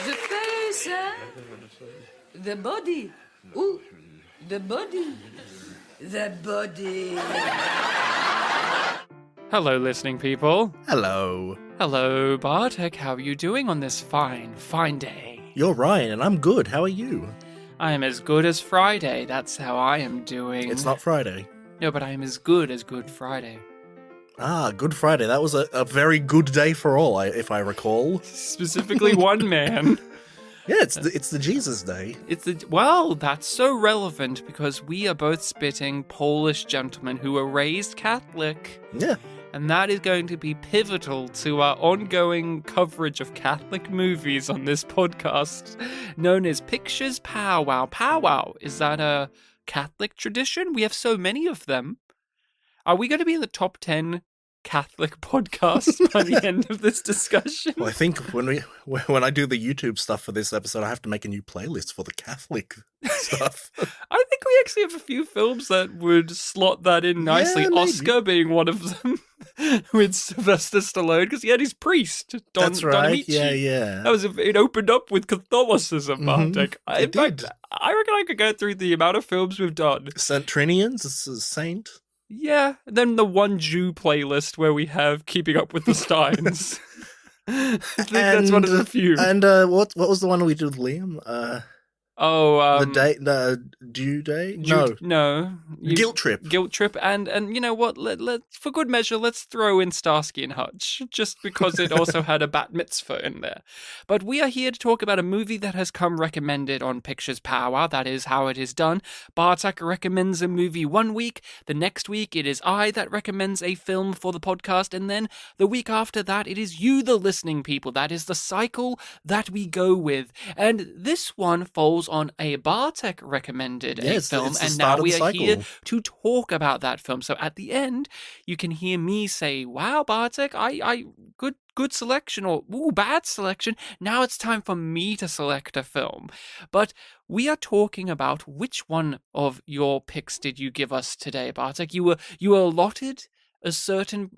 The face, huh? The body. Ooh, the body. The body. Hello, listening people. Hello. Hello, Bartek. How are you doing on this fine, fine day? You're Ryan, and I'm good. How are you? I am as good as Friday. That's how I am doing. It's not Friday. No, but I am as Good Friday. Ah, Good Friday. That was a very good day for all, if I recall. Specifically one man. Yeah, it's the Jesus Day. Well, that's so relevant because we are both spitting Polish gentlemen who were raised Catholic. Yeah. And that is going to be pivotal to our ongoing coverage of Catholic movies on this podcast, known as Pictures Powwow. Powwow, is that a Catholic tradition? We have so many of them. Are we going to be in the top 10 Catholic podcasts by the end of this discussion? Well, I think when I do the YouTube stuff for this episode, I have to make a new playlist for the Catholic stuff. I think we actually have a few films that would slot that in nicely. Yeah, maybe. Oscar being one of them, with Sylvester Stallone, because he had his priest, That's right. Don Amici. Yeah. It opened up with Catholicism, Bartek. It did. I reckon I could go through the amount of films we've done. St. Trinians, Saint. Yeah, then the One Jew playlist where we have Keeping Up with the Steins. I think that's one of the few. And what was the one we did with Liam? The due day? No. Guilt Trip. Guilt Trip, and you know what? Let for good measure, let's throw in Starsky and Hutch, just because it also had a bat mitzvah in there. But we are here to talk about a movie that has come recommended on Pictures Powwow. That is how it is done. Bartek recommends a movie one week. The next week, it is I that recommends a film for the podcast, and then the week after that, it is you, the listening people. That is the cycle that we go with. And this one falls on a Bartek recommended film, and now we are here to talk about that film. So at the end, you can hear me say, "Wow, Bartek, I good selection," or "Ooh, bad selection." Now it's time for me to select a film. But we are talking about which one of your picks did you give us today, Bartek? You were allotted a certain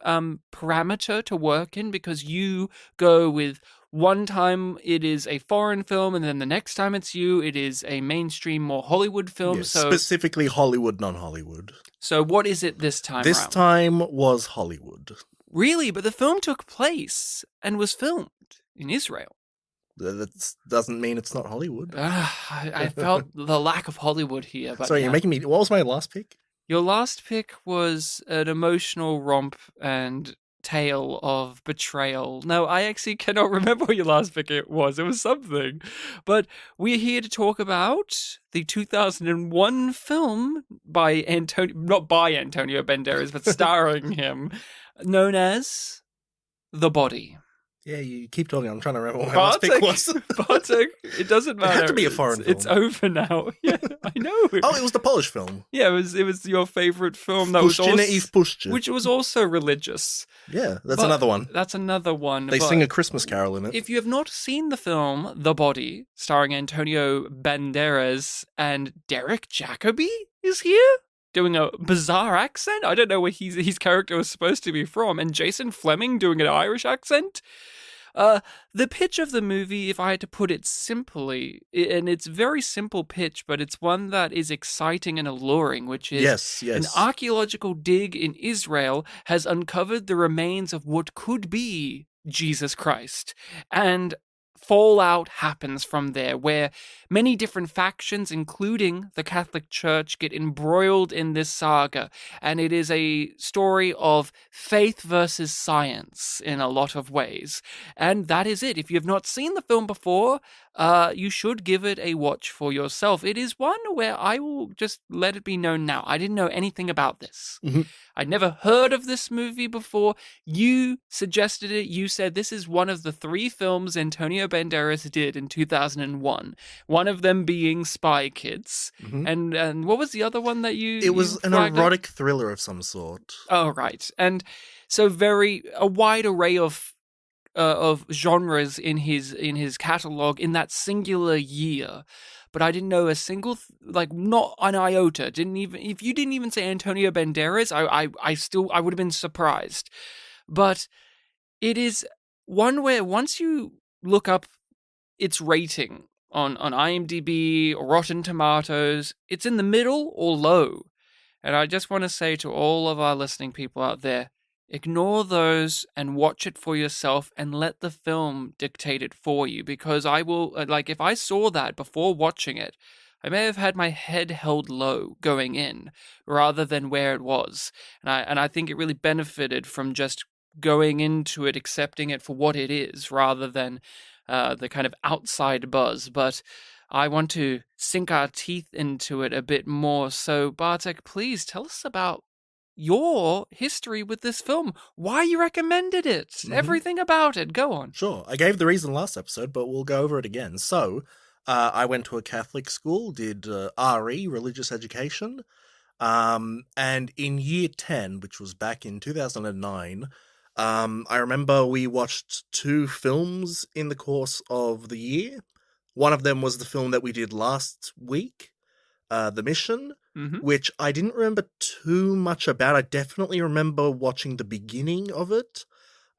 parameter to work in, because you go with one time it is a foreign film, and then the next time it's you, it is a mainstream, more Hollywood film. Yes, so specifically Hollywood, non-Hollywood. So what is it this time This around? time was Hollywood. Really? But the film took place and was filmed in Israel. That doesn't mean it's not Hollywood. I felt the lack of Hollywood here. But Sorry, you're making me... What was my last pick? Your last pick was an emotional romp and tale of betrayal. No, I actually cannot remember what your last pick it was. It was something. But we're here to talk about the 2001 film by not by Antonio Banderas, but starring him, known as The Body. Yeah, you keep talking. I'm trying to remember what my last pick was. Bartek, it doesn't matter. It had to be a foreign film. It's over now. Yeah, I know. Oh, it was the Polish film. Yeah, it was your favorite film. That was also, which was also religious. Yeah, that's another one. That's another one. They sing a Christmas carol in it. If you have not seen the film The Body, starring Antonio Banderas, and Derek Jacobi is here, doing a bizarre accent. I don't know where his character was supposed to be from. And Jason Fleming doing an Irish accent. The pitch of the movie, if I had to put it simply, and it's very simple pitch, but it's one that is exciting and alluring, which is an archaeological dig in Israel has uncovered the remains of what could be Jesus Christ. And fallout happens from there, where many different factions, including the Catholic Church, get embroiled in this saga. And it is a story of faith versus science in a lot of ways. And that is it. If you have not seen the film before, you should give it a watch for yourself. It is one where I will just let it be known now, I didn't know anything about this. Mm-hmm. I'd never heard of this movie before. You suggested it. You said this is one of the 3 films Antonio Banderas did in 2001. One of them being Spy Kids. Mm-hmm. And what was the other one that you... It was an erotic thriller of some sort. Oh, right. And so a wide array of genres in his catalog in that singular year. But I didn't know a single, not an iota. If you didn't even say Antonio Banderas, I would have been surprised. But it is one where once you look up its rating on IMDb or Rotten Tomatoes, it's in the middle or low. And I just want to say to all of our listening people out there, ignore those and watch it for yourself and let the film dictate it for you. Because I will, like, if I saw that before watching it, I may have had my head held low going in rather than where it was. And I think it really benefited from just going into it, accepting it for what it is rather than the kind of outside buzz. But I want to sink our teeth into it a bit more. So, Bartek, please tell us about your history with this film, why you recommended it, everything about it. Go on. Sure. I gave the reason last episode, but we'll go over it again. So, I went to a Catholic school, did RE, religious education, and in year 10, which was back in 2009, I remember we watched 2 films in the course of the year. One of them was the film that we did last week, The Mission, which I didn't remember too much about. I definitely remember watching the beginning of it,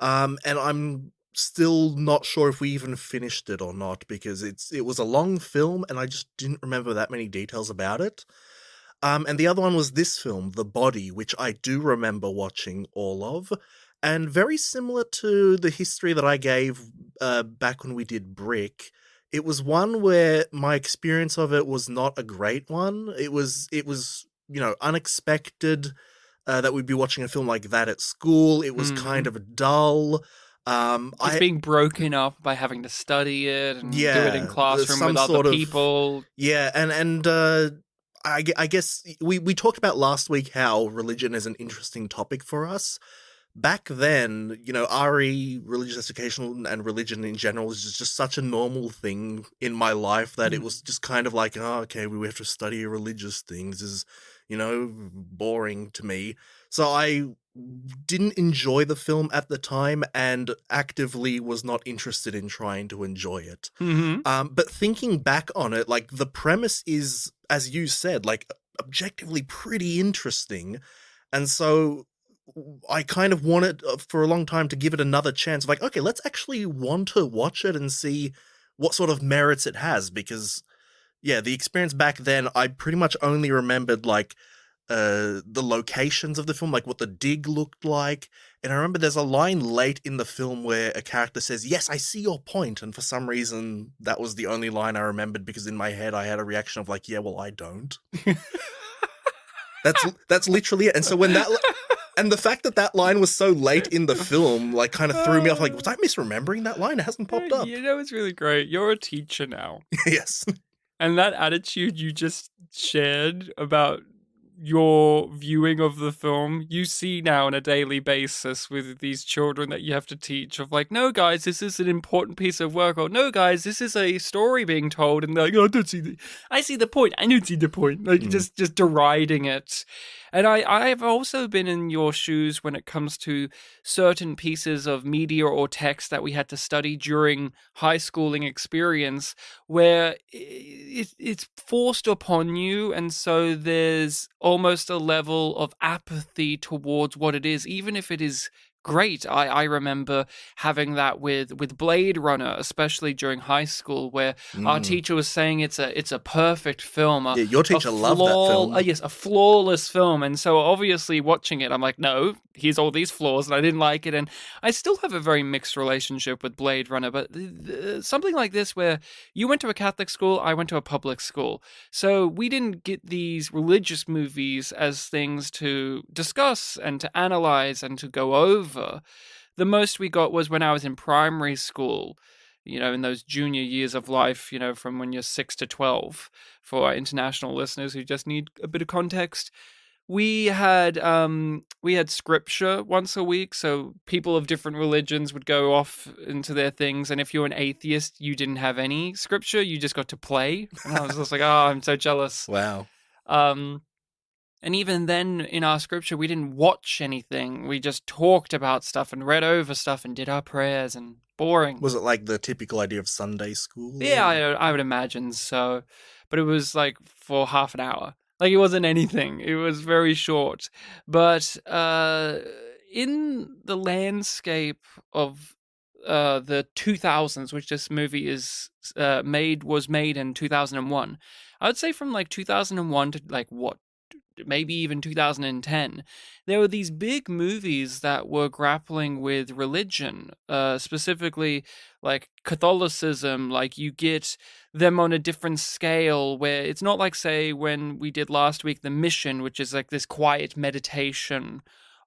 and I'm still not sure if we even finished it or not, because it was a long film, and I just didn't remember that many details about it. And the other one was this film, The Body, which I do remember watching all of, and very similar to the history that I gave back when we did Brick. It was one where my experience of it was not a great one. It was unexpected that we'd be watching a film like that at school. It was kind of dull. It's being broken up by having to study it and do it in classroom with other people. Yeah, and I guess we talked about last week how religion is an interesting topic for us. Back then, RE, religious education, and religion in general was just such a normal thing in my life that it was just kind of like, oh, okay, we have to study religious things. This is, boring to me. So I didn't enjoy the film at the time and actively was not interested in trying to enjoy it. But thinking back on it, like, the premise is, as you said, like, objectively pretty interesting. And so I kind of wanted for a long time to give it another chance. Like, okay, let's actually want to watch it and see what sort of merits it has. Because, yeah, the experience back then, I pretty much only remembered, like, the locations of the film, like what the dig looked like. And I remember there's a line late in the film where a character says, "Yes, I see your point." And for some reason, that was the only line I remembered, because in my head, I had a reaction of like, yeah, well, I don't. That's literally it. And so when that... And the fact that line was so late in the film, like, kind of threw me off. Like, was I misremembering that line? It hasn't popped up. It's really great. You're a teacher now. Yes. And that attitude you just shared about your viewing of the film, you see now on a daily basis with these children that you have to teach of like, no, guys, this is an important piece of work, or no, guys, this is a story being told, and they're like, oh, I don't see I see the point. I don't see the point. Like, just deriding it. And I've also been in your shoes when it comes to certain pieces of media or text that we had to study during high schooling experience, where it's forced upon you, and so there's almost a level of apathy towards what it is, even if it is great. I remember having that with Blade Runner, especially during high school, where our teacher was saying it's a perfect film. Yeah, your teacher loved that film. Yes, a flawless film. And so obviously watching it, I'm like, no, here's all these flaws, and I didn't like it. And I still have a very mixed relationship with Blade Runner, but something like this where you went to a Catholic school, I went to a public school. So we didn't get these religious movies as things to discuss and to analyze and to go over. The most we got was when I was in primary school, in those junior years of life, from when you're 6 to 12. For our international listeners who just need a bit of context, we had scripture once a week, so people of different religions would go off into their things, and if you're an atheist, you didn't have any scripture, you just got to play. And I was just like, oh, I'm so jealous. Wow. And even then, in our scripture, we didn't watch anything. We just talked about stuff and read over stuff and did our prayers, and boring. Was it like the typical idea of Sunday school? Yeah, I would imagine so. But it was like for half an hour. Like, it wasn't anything. It was very short. But in the landscape of the 2000s, which this movie was made in 2001. I would say from like 2001 to like maybe even 2010, there were these big movies that were grappling with religion, specifically like Catholicism. Like you get them on a different scale, where it's not like, say, when we did last week, The Mission, which is like this quiet meditation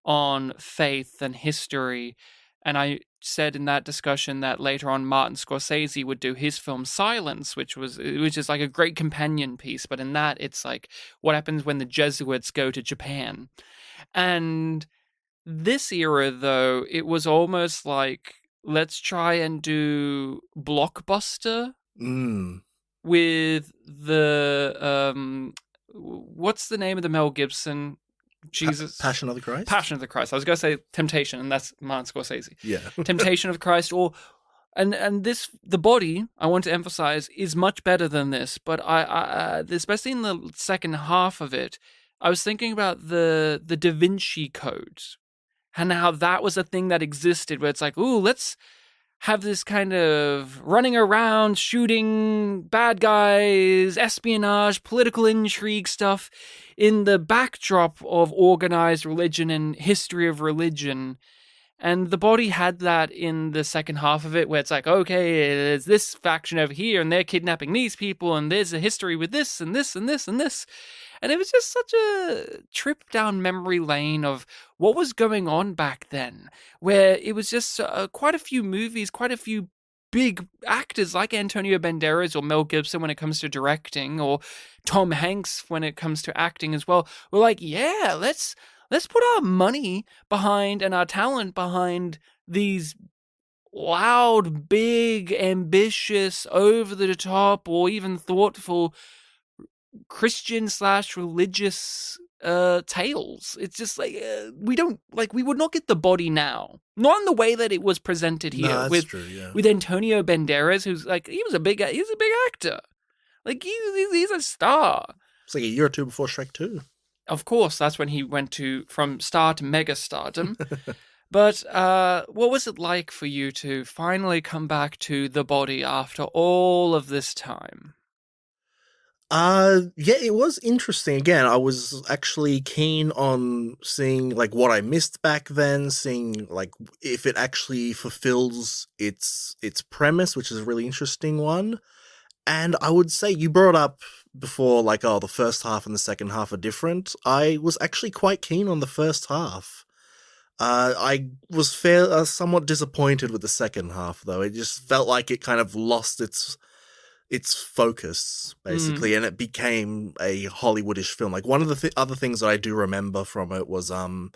on faith and history. And I said in that discussion that later on Martin Scorsese would do his film Silence, which is like a great companion piece. But in that, it's like what happens when the Jesuits go to Japan. And this era, though, it was almost like, let's try and do blockbuster with the what's the name of the Mel Gibson? Jesus. Passion of the Christ? Passion of the Christ. I was going to say Temptation, and that's Martin Scorsese. Yeah. Temptation of the Christ, and this, The Body, I want to emphasize, is much better than this, but I especially in the second half of it, I was thinking about the Da Vinci Code, and how that was a thing that existed, where it's like, ooh, let's have this kind of running around, shooting bad guys, espionage, political intrigue stuff in the backdrop of organized religion and history of religion. And The Body had that in the second half of it, where it's like, okay, there's this faction over here, and they're kidnapping these people, and there's a history with this, and this, and this, and this. And it was just such a trip down memory lane of what was going on back then, where it was just quite a few movies, quite a few big actors like Antonio Banderas or Mel Gibson when it comes to directing, or Tom Hanks when it comes to acting as well. We're like, yeah, let's put our money behind and our talent behind these loud, big, ambitious, over-the-top, or even thoughtful Christian/religious tales. It's just like we would not get The Body now, not in the way that it was presented here. No, that's with true, yeah. with Antonio Banderas, who's like he's a big actor, like he's a star. It's like a year or two before Shrek 2. Of course, that's when he went from star to mega stardom. But what was it like for you to finally come back to The Body after all of this time? Yeah, it was interesting. Again, I was actually keen on seeing like what I missed back then, seeing like if it actually fulfills its premise, which is a really interesting one. And I would say you brought up before, like, oh, the first half and the second half are different. I was actually quite keen on the first half. I was somewhat disappointed with the second half, though. It just felt like it kind of lost its focus, basically, and it became a Hollywoodish film. Like, one of the other things that I do remember from it was, and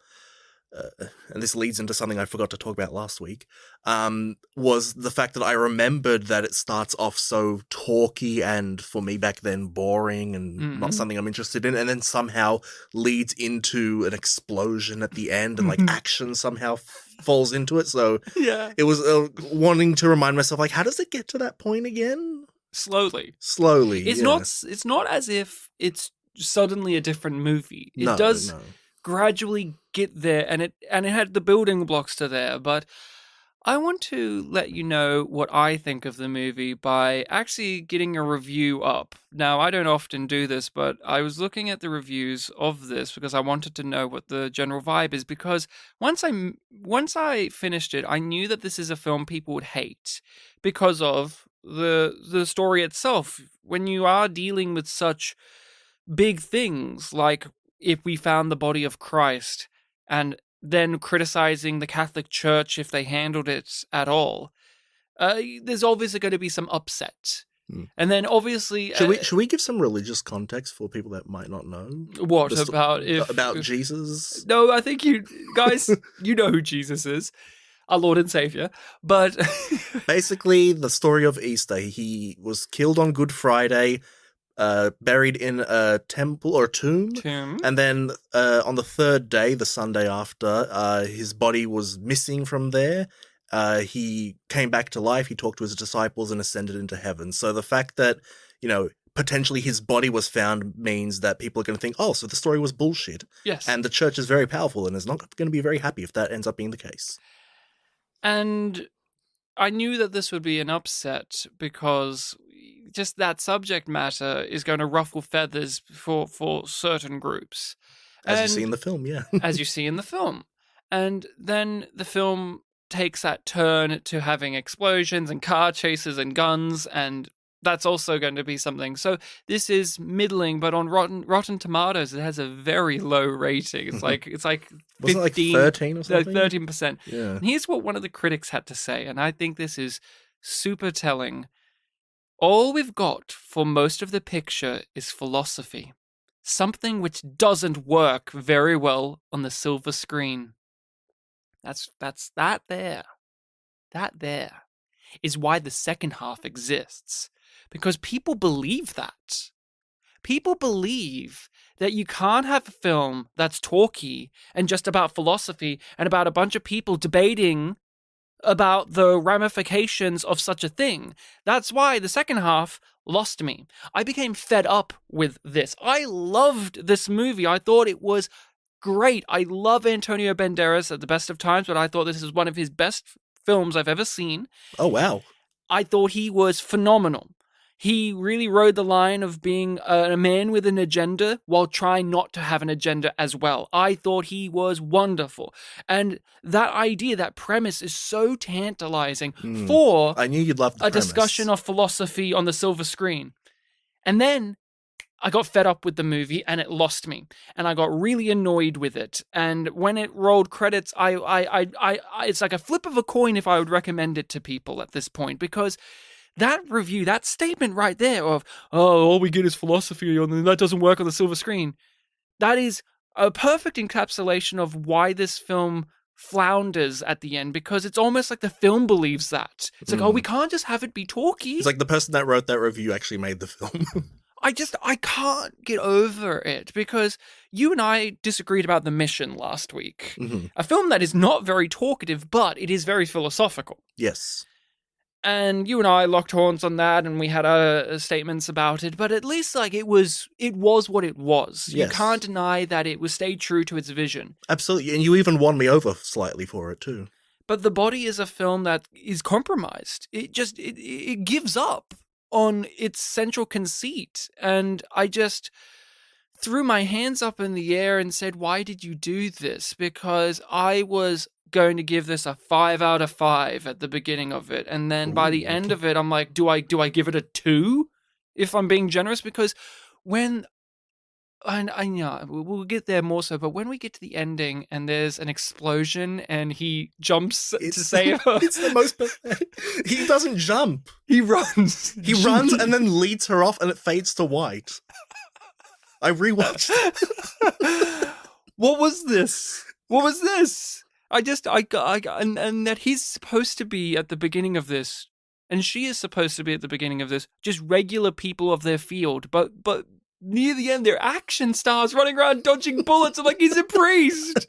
this leads into something I forgot to talk about last week, was the fact that I remembered that it starts off so talky and, for me back then, boring and not something I'm interested in, and then somehow leads into an explosion at the end, and like action somehow falls into it. So Yeah. it was wanting to remind myself, like, how does it get to that point again? Slowly. It's It's not as if it's suddenly a different movie. It does gradually get there, and it had the building blocks to there. But I want to let you know what I think of the movie by actually getting a review up. Now, I don't often do this, but I was looking at the reviews of this because I wanted to know what the general vibe is, because once I finished it, I knew that this is a film people would hate because of the story itself. When you are dealing with such big things, like if we found the body of Christ, and then criticizing the Catholic Church if they handled it at all, there's obviously going to be some upset. And then obviously, should we give some religious context for people that might not know? What about Jesus? No, I think you guys, you know who Jesus is. Our Lord and Savior. But basically, the story of Easter, he was killed on Good Friday, buried in a temple or tomb. And then on the third day, the Sunday after, his body was missing from there. He came back to life, he talked to his disciples, and ascended into heaven. So the fact that, potentially his body was found means that people are going to think, oh, so the story was bullshit. Yes. And the church is very powerful and is not going to be very happy if that ends up being the case. And I knew that this would be an upset because just that subject matter is going to ruffle feathers for certain groups. As you see And in the film, yeah. as you see in the film. And then the film takes that turn to having explosions and car chases and guns, and that's also going to be something. So this is middling, but on Rotten Tomatoes, it has a very low rating. It's like Wasn't it like 15, 13 or something? 13%. Yeah. And here's what one of the critics had to say, and I think this is super telling. All we've got for most of the picture is philosophy, something which doesn't work very well on the silver screen. That there. That there is why the second half exists. Because people believe that. People believe that you can't have a film that's talky and just about philosophy and about a bunch of people debating about the ramifications of such a thing. That's why the second half lost me. I became fed up with this. I loved this movie. I thought it was great. I love Antonio Banderas at the best of times, but I thought this is one of his best films I've ever seen. Oh, wow. I thought he was phenomenal. He really rode the line of being a man with an agenda while trying not to have an agenda as well. I thought he was wonderful. And that idea, that premise is so tantalizing for I knew you'd love the premise. discussion of philosophy on the silver screen. And then I got fed up with the movie and it lost me. And I got really annoyed with it. And when it rolled credits, I it's like a flip of a coin if I would recommend it to people at this point, because that review, that statement right there of, oh, all we get is philosophy and that doesn't work on the silver screen, that is a perfect encapsulation of why this film flounders at the end, because it's almost like the film believes that. It's like, oh, we can't just have it be talky. It's like the person that wrote that review actually made the film. I can't get over it, because you and I disagreed about The Mission last week. Mm-hmm. A film that is not very talkative, but it is very philosophical. Yes. And you and I locked horns on that, and we had statements about it. But at least, like, it was what it was. Yes. You can't deny that it was stayed true to its vision. Absolutely, and you even won me over slightly for it too. But The Body is a film that is compromised. It gives up on its central conceit, and I just threw my hands up in the air and said, "Why did you do this?" Because I was going to give this a 5 out of 5 at the beginning of it, and then by the end of it, I'm like, do I give it a 2 if I'm being generous? Because when I know we'll get there more so, but when we get to the ending and there's an explosion and he jumps to save her, it's the most pathetic. He doesn't jump. He runs. He runs and then leads her off, and it fades to white. I rewatched it. What was this? What was this? And that he's supposed to be at the beginning of this, and she is supposed to be at the beginning of this, just regular people of their field, but near the end, they're action stars running around dodging bullets. I'm like, he's a priest.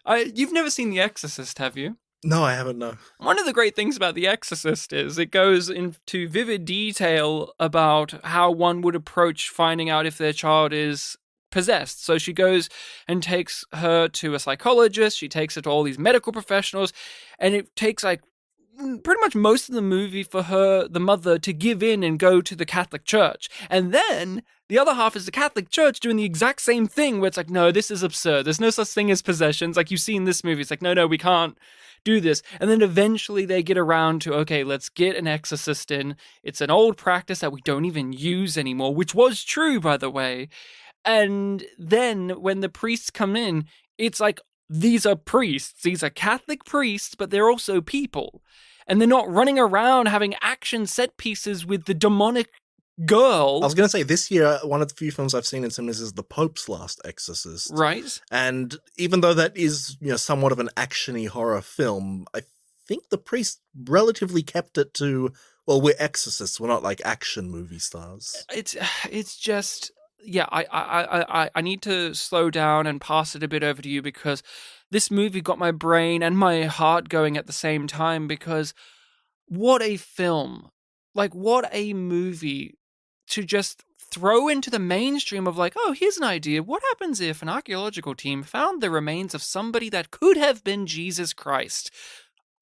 You've never seen The Exorcist, have you? No, I haven't, no. One of the great things about The Exorcist is it goes into vivid detail about how one would approach finding out if their child is possessed. So she goes and takes her to a psychologist. She takes her to all these medical professionals, and it takes like pretty much most of the movie for her, the mother, to give in and go to the Catholic Church. And then the other half is the Catholic Church doing the exact same thing, where it's like, no, this is absurd. There's no such thing as possessions. Like you see in this movie, it's like, no, we can't do this. And then eventually they get around to, okay, let's get an exorcist in. It's an old practice that we don't even use anymore, which was true, by the way. And then when the priests come in, it's like, these are priests. These are Catholic priests, but they're also people. And they're not running around having action set pieces with the demonic girl. I was going to say, this year, one of the few films I've seen in cinemas is The Pope's Last Exorcist. Right. And even though that is, somewhat of an action-y horror film, I think the priest relatively kept it to, well, we're exorcists. We're not like action movie stars. It's just... Yeah, I need to slow down and pass it a bit over to you, because this movie got my brain and my heart going at the same time, because what a film. Like, what a movie to just throw into the mainstream of like, oh, here's an idea. What happens if an archaeological team found the remains of somebody that could have been Jesus Christ?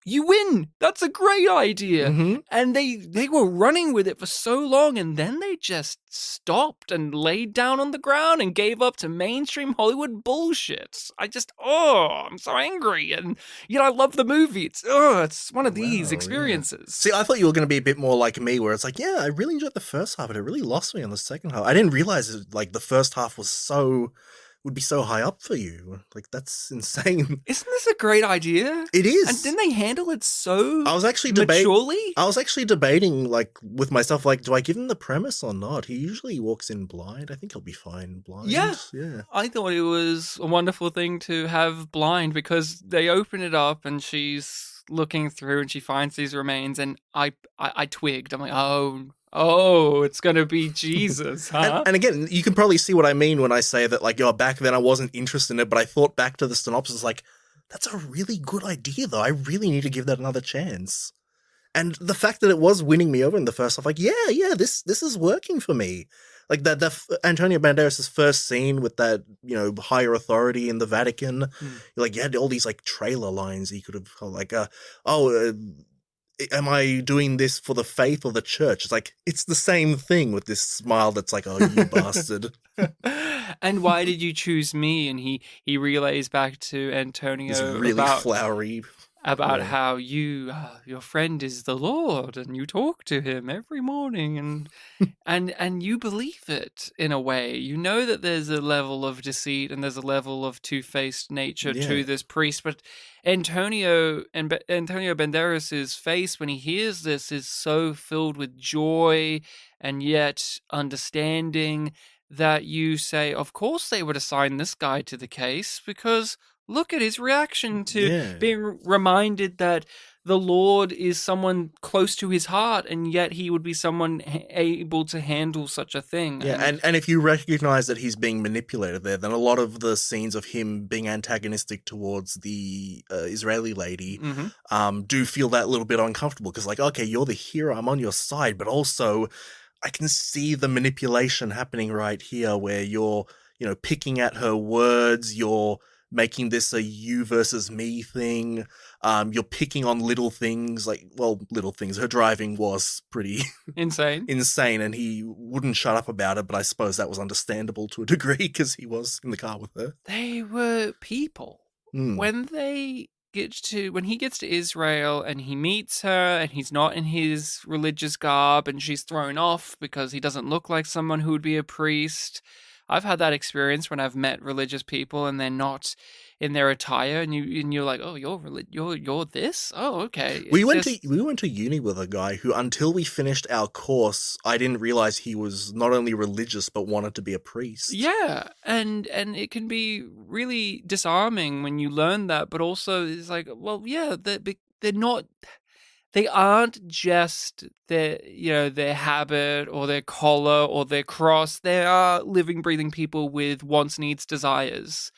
you win. That's a great idea. Mhm. And they were running with it for so long, and then they just stopped and laid down on the ground and gave up to mainstream Hollywood bullshit. I'm so angry. And yet I love the movie. It's one of these Wow, yeah. experiences. See, I thought you were going to be a bit more like me, where it's like, yeah, I really enjoyed the first half, but it really lost me on the second half. I didn't realize like the first half would be so high up for you. Like, that's insane. Isn't this a great idea? It is. And didn't they handle it so I was actually maturely? I was actually debating, like, with myself, like, do I give him the premise or not? He usually walks in blind. I think he'll be fine blind. Yeah. Yeah. I thought it was a wonderful thing to have blind, because they open it up and she's looking through and she finds these remains, and I twigged. I'm like, oh, it's gonna be Jesus, huh? And again, you can probably see what I mean when I say that, like, back then I wasn't interested in it, but I thought back to the synopsis, like, that's a really good idea, though. I really need to give that another chance. And the fact that it was winning me over in the first half, like, yeah, this is working for me. Like the Antonio Banderas' first scene with that, higher authority in the Vatican, like, you had all these like trailer lines you could have like, am I doing this for the faith or the church? It's like, it's the same thing with this smile that's like, oh, you bastard. And why did you choose me? And he relays back to Antonio This really flowery. About how your friend is the Lord, and you talk to him every morning, and you believe it in a way. You know that there's a level of deceit and there's a level of two-faced nature to this priest. But Antonio Banderas' face when he hears this is so filled with joy and yet understanding that you say, of course they would assign this guy to the case, because look at his reaction to being reminded that the Lord is someone close to his heart, and yet he would be someone able to handle such a thing. Yeah, and if you recognize that he's being manipulated there, then a lot of the scenes of him being antagonistic towards the Israeli lady do feel that little bit uncomfortable, because, like, okay, you're the hero, I'm on your side, but also I can see the manipulation happening right here, where you're, picking at her words, you're making this a you versus me thing. You're picking on little things, little things. Her driving was pretty insane, and he wouldn't shut up about it, but I suppose that was understandable to a degree because he was in the car with her. They were people. When he gets to Israel and he meets her and he's not in his religious garb and she's thrown off because he doesn't look like someone who would be a priest. I've had that experience when I've met religious people and they're not in their attire, and you're like, oh, you're this? Oh, okay. We went to uni with a guy who, until we finished our course, I didn't realize he was not only religious but wanted to be a priest. Yeah, and it can be really disarming when you learn that, but also it's like, well, yeah, they're not. They aren't just their habit or their collar or their cross. They are living, breathing people with wants, needs, desires.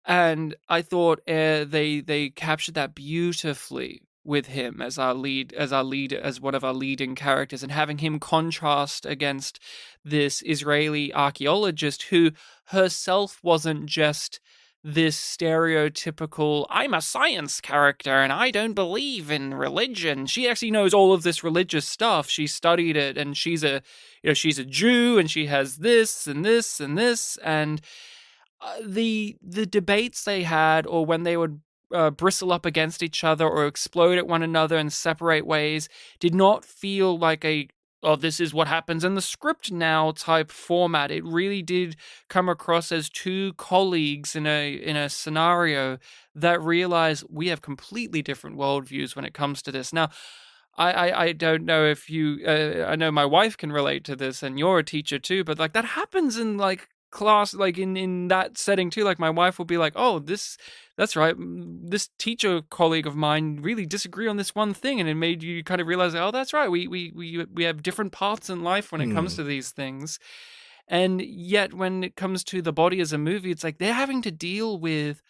And I thought they captured that beautifully with him as our lead, as one of our leading characters, and having him contrast against this Israeli archaeologist who herself wasn't just this stereotypical, I'm a science character and I don't believe in religion. She actually knows all of this religious stuff. She studied it, and she's a Jew, and she has this and this and this. And the debates they had, or when they would bristle up against each other or explode at one another and separate ways, did not feel like this is what happens in the script now type format. It really did come across as two colleagues in a scenario that realize we have completely different worldviews when it comes to this. Now, I don't know if you, I know my wife can relate to this, and you're a teacher too, but like that happens in like class, like in that setting too. Like my wife will be like, oh, that's right, this teacher colleague of mine really disagree on this one thing, and it made you kind of realize, oh, that's right, we have different paths in life when it comes to these things. And yet when it comes to The Body as a movie, it's like they're having to deal with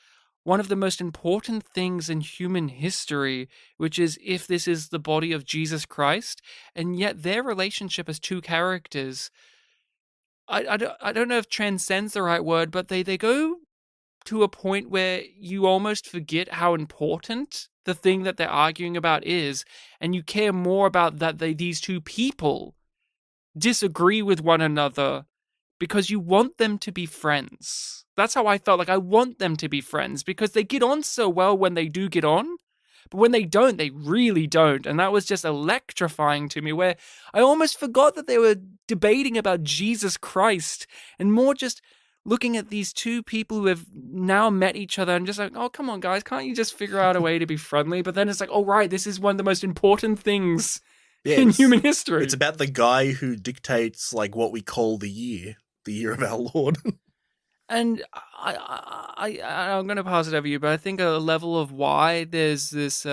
one of the most important things in human history, which is if this is the body of Jesus Christ, and yet their relationship as two characters, I don't know if transcends the right word, but they go to a point where you almost forget how important the thing that they're arguing about is, and you care more about that these two people disagree with one another because you want them to be friends. That's how I felt. Like, I want them to be friends because they get on so well when they do get on, but when they don't, they really don't. And that was just electrifying to me, where I almost forgot that they were debating about Jesus Christ and more just looking at these two people who have now met each other and just like, oh, come on, guys, can't you just figure out a way to be friendly? But then it's like, oh, right, this is one of the most important things in human history. It's about the guy who dictates like what we call the year of our Lord. And I'm going to pass it over to you, but I think a level of why there's this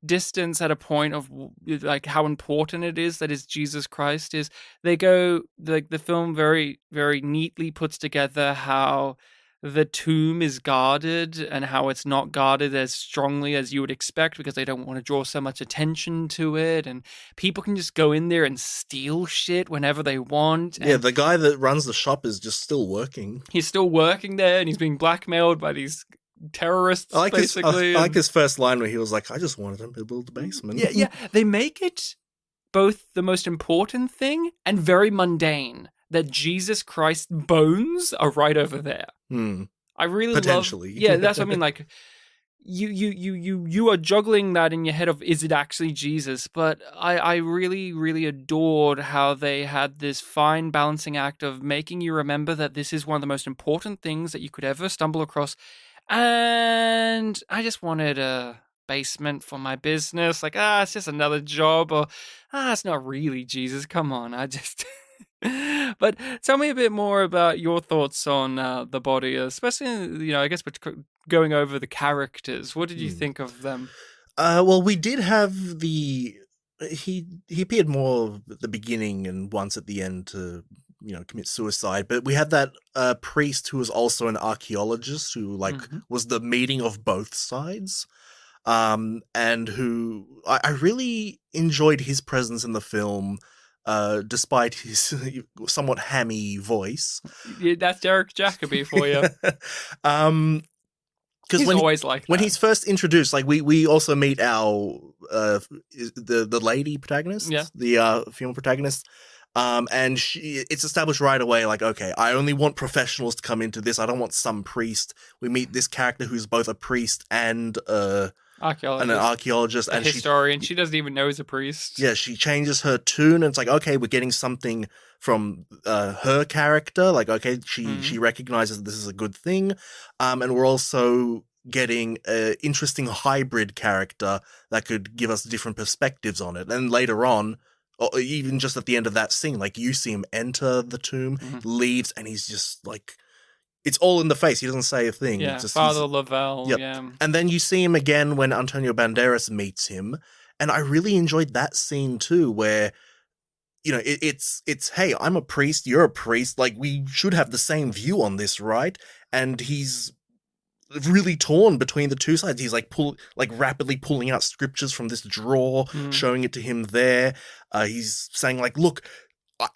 distance at a point of like how important it is that is Jesus Christ is they go, like the film very, very neatly puts together how the tomb is guarded and how it's not guarded as strongly as you would expect because they don't want to draw so much attention to it, and people can just go in there and steal shit whenever they want. Yeah, the guy that runs the shop is just still working. He's still working there and he's being blackmailed by these terrorists, basically. I like his first line where he was like, I just wanted him to build a basement. Yeah. They make it both the most important thing and very mundane. That Jesus Christ bones are right over there. I really potentially. Yeah, that's what I mean. Like, you are juggling that in your head of, is it actually Jesus? But I really, really adored how they had this fine balancing act of making you remember that this is one of the most important things that you could ever stumble across. And I just wanted a basement for my business. Like, it's just another job, or it's not really Jesus. Come on, I just. But tell me a bit more about your thoughts on the body, especially, I guess, going over the characters. What did you think of them? Well, we did have he appeared more at the beginning and once at the end to, commit suicide. But we had that priest who was also an archaeologist who, was the meeting of both sides. And who I really enjoyed his presence in the film. Despite his somewhat hammy voice. Yeah, that's Derek Jacobi for you. Because when he's first introduced, like we also meet our the lady protagonist, the female protagonist, and it's established right away, like, okay, I only want professionals to come into this. I don't want some priest. We meet this character who's both a priest and an archaeologist and historian. She doesn't even know he's a priest. Yeah, she changes her tune, and it's like, okay, we're getting something from her character. Like, okay, she recognizes this is a good thing, and we're also getting an interesting hybrid character that could give us different perspectives on it. And later on, or even just at the end of that scene, like, you see him enter the tomb, leaves, and he's just like. It's all in the face. He doesn't say a thing. Yeah, Father Lavelle. Yep. Yeah. And then you see him again when Antonio Banderas meets him. And I really enjoyed that scene too, where, it's, hey, I'm a priest, you're a priest. Like, we should have the same view on this, right? And he's really torn between the two sides. He's like rapidly pulling out scriptures from this drawer, showing it to him there. He's saying like, look,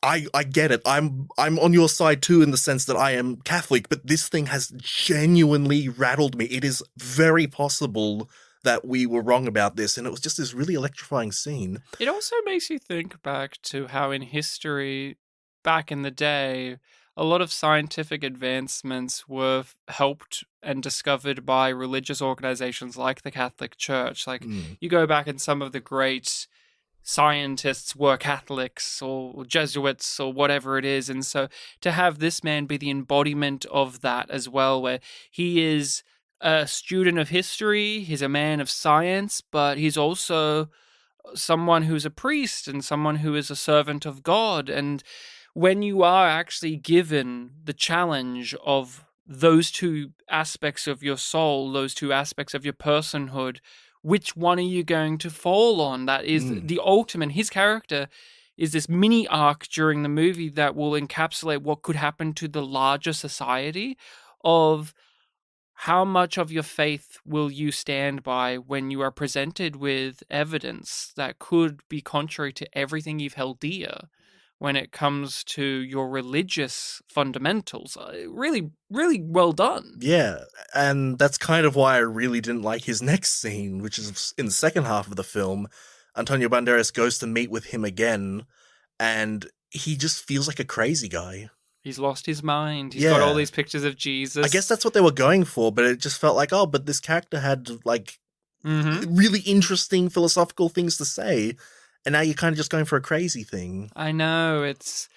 I get it. I'm on your side too, in the sense that I am Catholic, but this thing has genuinely rattled me. It is very possible that we were wrong about this, and it was just this really electrifying scene. It also makes you think back to how in history, back in the day, a lot of scientific advancements were helped and discovered by religious organizations like the Catholic Church. Like, you go back and some of the great scientists were Catholics or Jesuits or whatever it is. And so to have this man be the embodiment of that as well, where he is a student of history, he's a man of science, but he's also someone who's a priest and someone who is a servant of God. And when you are actually given the challenge of those two aspects of your soul, those two aspects of your personhood, which one are you going to fall on? That is the ultimate. His character is this mini arc during the movie that will encapsulate what could happen to the larger society of how much of your faith will you stand by when you are presented with evidence that could be contrary to everything you've held dear. when it comes to your religious fundamentals. Really, really well done. Yeah, and that's kind of why I really didn't like his next scene, which is in the second half of the film. Antonio Banderas goes to meet with him again, and he just feels like a crazy guy. He's lost his mind. He's got all Yeah. these pictures of Jesus. I guess that's what they were going for, but it just felt like, oh, but this character had like really interesting philosophical things to say, and now you're kind of just going for a crazy thing. I know, it's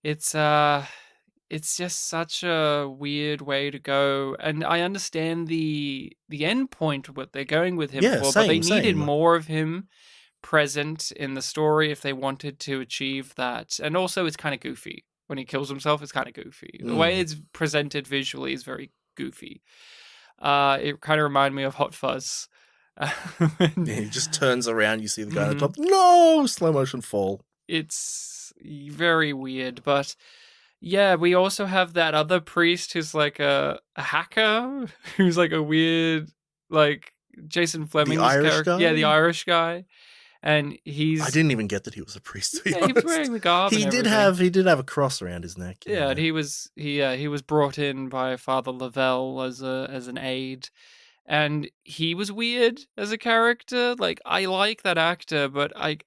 just such a weird way to go, and I understand the end point what they're going with him Yeah, for, but they same. needed more of him present in the story if they wanted to achieve that. And also, it's kind of goofy when he kills himself. It's kind of goofy. The way it's presented visually is very goofy. It kind of reminded me of Hot Fuzz. He just turns around, you see the guy on the top. No, slow motion fall. It's very weird, but yeah, we also have that other priest who's like a hacker, who's like a weird, like Jason Fleming's Irish character. guy? Yeah, the Irish guy, and I he's didn't even get that he was a priest. To be yeah, he honest, was wearing the garb. he and did everything. have a cross around his neck. Yeah, and he was brought in by Father Lavelle as an aide. And he was weird as a character. Like, I like that actor, but I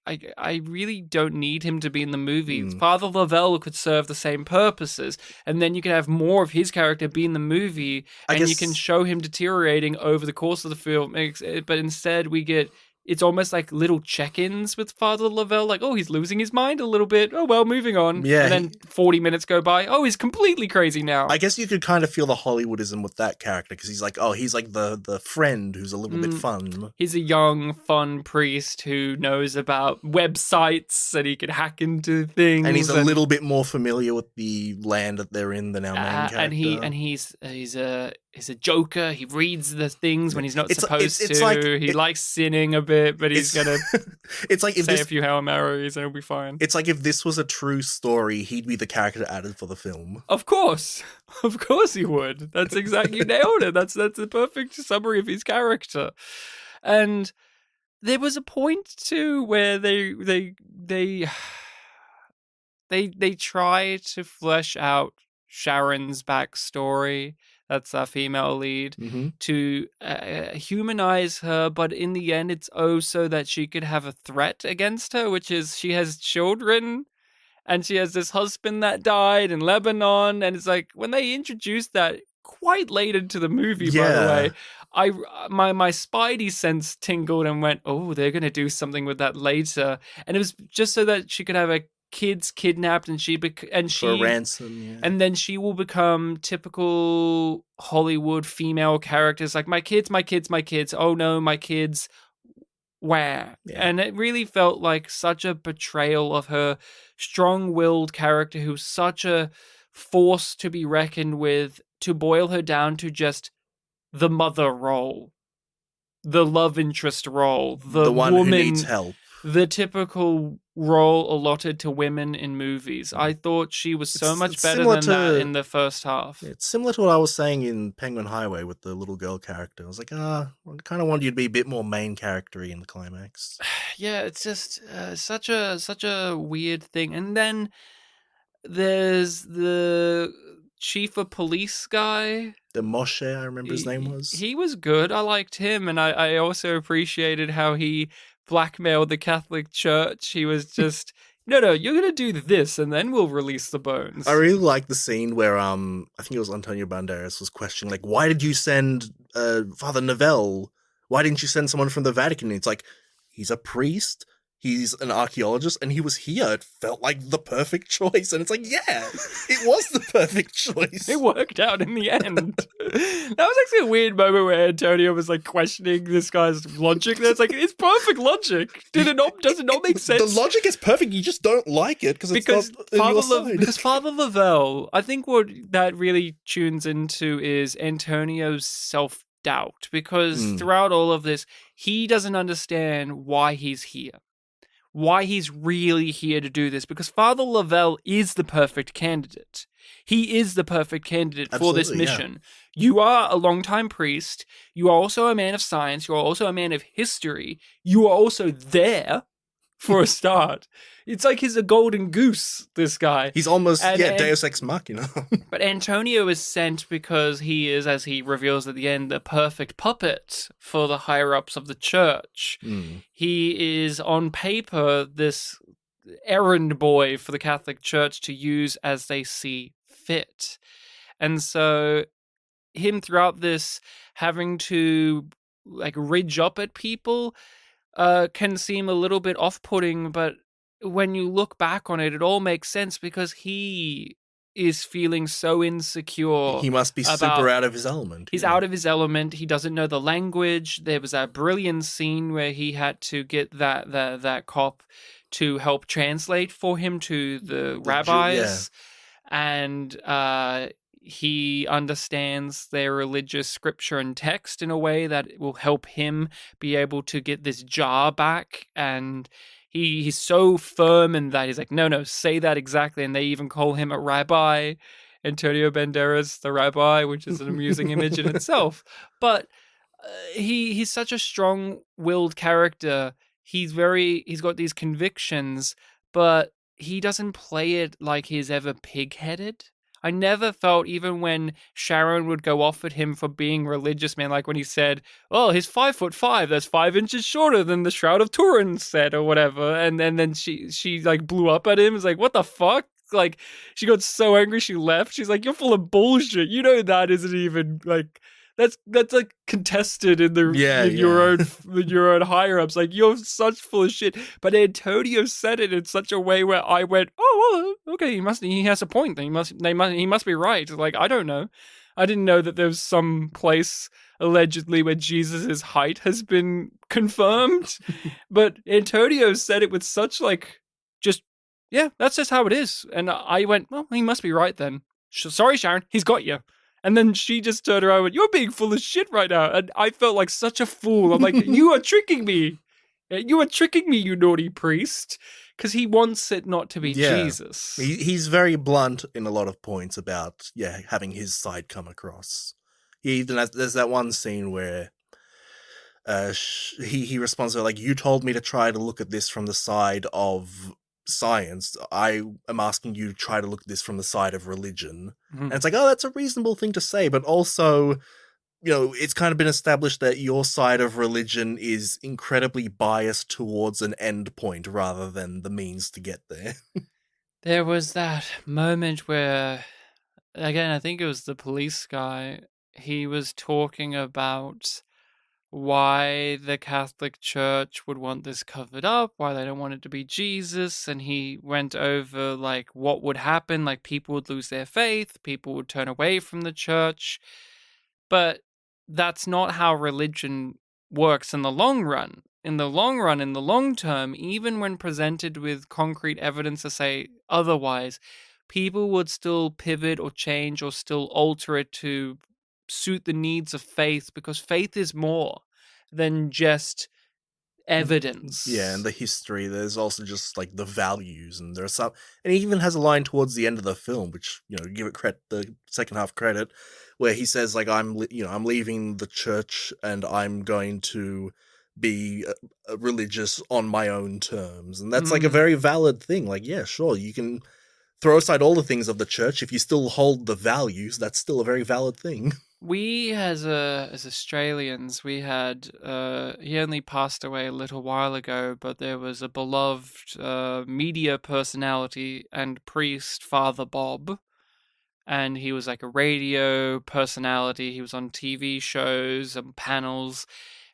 really don't need him to be in the movie. Father Lavelle could serve the same purposes, and then you can have more of his character be in the movie, and you can show him deteriorating over the course of the film. But instead, we get... It's almost like little check-ins with Father Lavelle, like, oh, he's losing his mind a little bit. Oh, well, moving on. Yeah, and then 40 minutes go by. Oh, he's completely crazy now. I guess you could kind of feel the Hollywoodism with that character, because he's like the friend who's a little bit fun. He's a young, fun priest who knows about websites and he can hack into things. And he's a little bit more familiar with the land that they're in than our main character. And he's a joker. He reads the things when he's not supposed it's to. like, he likes sinning a bit, but he's gonna it's like if say a few Hail Marys and it'll be fine. It's like if this was a true story, he'd be the character added for the film. Of course he would. That's exactly, you nailed it. That's the perfect summary of his character. And there was a point too where they try to flesh out Sharon's backstory. That's our female lead, to humanize her, but in the end, it's so that she could have a threat against her, which is she has children, and she has this husband that died in Lebanon, and it's like, when they introduced that quite late into the movie, by the way, my spidey sense tingled and went, oh, they're going to do something with that later, and it was just so that she could have a kids kidnapped and she for ransom, and then she will become typical Hollywood female characters, like my kids, oh no, my kids, where? And it really felt like such a betrayal of her strong-willed character, who's such a force to be reckoned with, to boil her down to just the mother role, the love interest role, the one woman who needs help, the typical role allotted to women in movies. I thought she was so much better than that in the first half. It's similar to what I was saying in Penguin Highway with the little girl character. I was like, I kind of wanted you to be a bit more main character-y in the climax. Yeah, it's just such a weird thing. And then there's the chief of police guy. The Moshe, I remember his name was. He was good. I liked him, and I also appreciated how he blackmailed the Catholic Church. He was just, no, you're going to do this and then we'll release the bones. I really like the scene where I think it was Antonio Banderas was questioning, like, why did you send Father Novell? Why didn't you send someone from the Vatican? And it's like, he's a priest, he's an archaeologist, and he was here. It felt like the perfect choice. And it's like, yeah, it was the perfect choice. It worked out in the end. That was actually a weird moment where Antonio was like questioning this guy's logic. It's like, it's perfect logic. Does it not make sense? The logic is perfect. You just don't like it because Father Lavelle, I think what that really tunes into is Antonio's self-doubt, because throughout all of this, he doesn't understand why he's here. Why he's really here to do this, because Father Lavelle is the perfect candidate. He is the perfect candidate for this mission. Yeah. You are a longtime priest. You are also a man of science. You are also a man of history. You are also there. for a start. It's like he's a golden goose, this guy. He's almost, And- Deus Ex Machina. But Antonio is sent because he is, as he reveals at the end, the perfect puppet for the higher-ups of the church. He is, on paper, this errand boy for the Catholic Church to use as they see fit. And so him throughout this having to like ridge up at people can seem a little bit off-putting, but when you look back on it, it all makes sense because he is feeling so insecure. He must be super out of his element. He's out of his element. He doesn't know the language. There was a brilliant scene where he had to get that cop to help translate for him to the rabbis. And he understands their religious scripture and text in a way that will help him be able to get this jar back. And he's so firm in that. He's like, no, say that exactly. And they even call him a rabbi, Antonio Banderas, the rabbi, which is an amusing image in itself. But he's such a strong-willed character. He's got these convictions, but he doesn't play it like he's ever pig-headed. I never felt, even when Sharon would go off at him for being religious, man, like when he said, oh, he's 5'5", that's 5 inches shorter than the Shroud of Turin said or whatever. And then she like blew up at him. It's like, what the fuck? Like, she got so angry she left. She's like, you're full of bullshit. You know that isn't even like... That's like contested in your own higher ups. Like, you're such full of shit. But Antonio said it in such a way where I went, oh well, okay, he has a point. He must be right. Like, I don't know. I didn't know that there's some place allegedly where Jesus' height has been confirmed. But Antonio said it with such like, just, yeah, that's just how it is. And I went, well, he must be right then. Sorry, Sharon, he's got you. And then she just turned around and went, you're being full of shit right now. And I felt like such a fool. I'm like, you are tricking me. You are tricking me, you naughty priest. Because he wants it not to be Jesus. He's very blunt in a lot of points about, having his side come across. He even there's that one scene where he responds to her, like, you told me to try to look at this from the side of science. I am asking you to try to look at this from the side of religion. And it's like, oh, that's a reasonable thing to say, but also, it's kind of been established that your side of religion is incredibly biased towards an end point rather than the means to get there. There was that moment where, again, I think it was the police guy, he was talking about why the Catholic Church would want this covered up, why they don't want it to be Jesus, and he went over, like, what would happen, like, people would lose their faith, people would turn away from the church, but that's not how religion works in the long run. In the long term, even when presented with concrete evidence to say otherwise, people would still pivot or change or still alter it to suit the needs of faith, because faith is more than just evidence. Yeah, and the history. There's also just like the values, and there's some. And he even has a line towards the end of the film, which give it credit, the second half credit, where he says like, I'm leaving the church and I'm going to be religious on my own terms, and that's like a very valid thing. Like, yeah, sure, you can throw aside all the things of the church if you still hold the values. That's still a very valid thing. We, as Australians, we had, he only passed away a little while ago, but there was a beloved media personality and priest, Father Bob, and he was like a radio personality. He was on TV shows and panels,